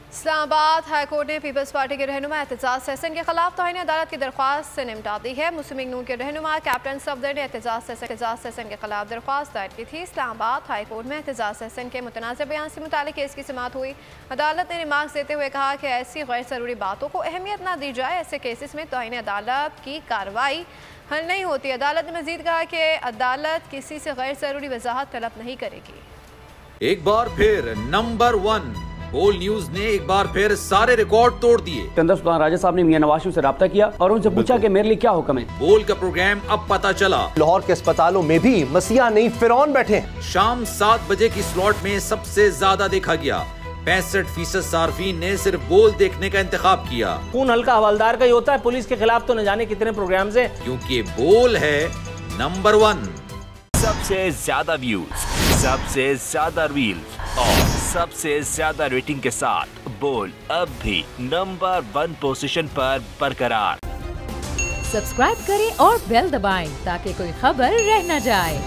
Islamabad high court ने peoples party के रहनुमा एहतजाज सेशन के खिलाफ तौहीन अदालत की दरख्वास्त से निपटा दी है। मुस्लिम लीग नून के रहनुमा कैप्टन सफदर ने एहतजाज सेशन के खिलाफ दरख्वास्त दायर की थी। इस्लामाबाद हाईकोर्ट में एहतजाज सेशन के मुतनाज़ बयान से मुताल्लिक़ केस की समाअत हुई। अदालत ने रिमार्क्स देते हुए कहा कि ऐसी गैर ज़रूरी बातों को अहमियत न दी जाए। ऐसे केसेस में तौहीन अदालत की कार्रवाई हल नहीं होती। अदालत ने मज़ीद कहा कि अदालत किसी से गैर ज़रूरी वजाहत तलब नहीं करेगी। एक बार फिर नंबर 1 बोल न्यूज ने एक बार फिर सारे रिकॉर्ड तोड़ दिए। सुल्तान राजा साहब ने मियां नवाज शरीफ से राब्ता किया और उनसे पूछा कि मेरे लिए क्या हुक्म है। बोल का प्रोग्राम अब पता चला। लाहौर के अस्पतालों में भी मसीहा नहीं फिरौन बैठे। शाम 7 बजे की स्लॉट में सबसे ज्यादा देखा गया। 65% सार्फिन ने सिर्फ बोल देखने का इंतखाब किया। खून हल्का हवलदार का ही होता है, पुलिस के खिलाफ तो न जाने कितने प्रोग्राम्स हैं। क्योंकि बोल है नंबर 1। सबसे ज्यादा व्यूज, सबसे ज्यादा रील्स और सबसे ज्यादा रेटिंग के साथ बोल अब भी नंबर 1 पोजीशन पर बरकरार। सब्सक्राइब करें और बेल दबाएं ताकि कोई खबर रह न जाए।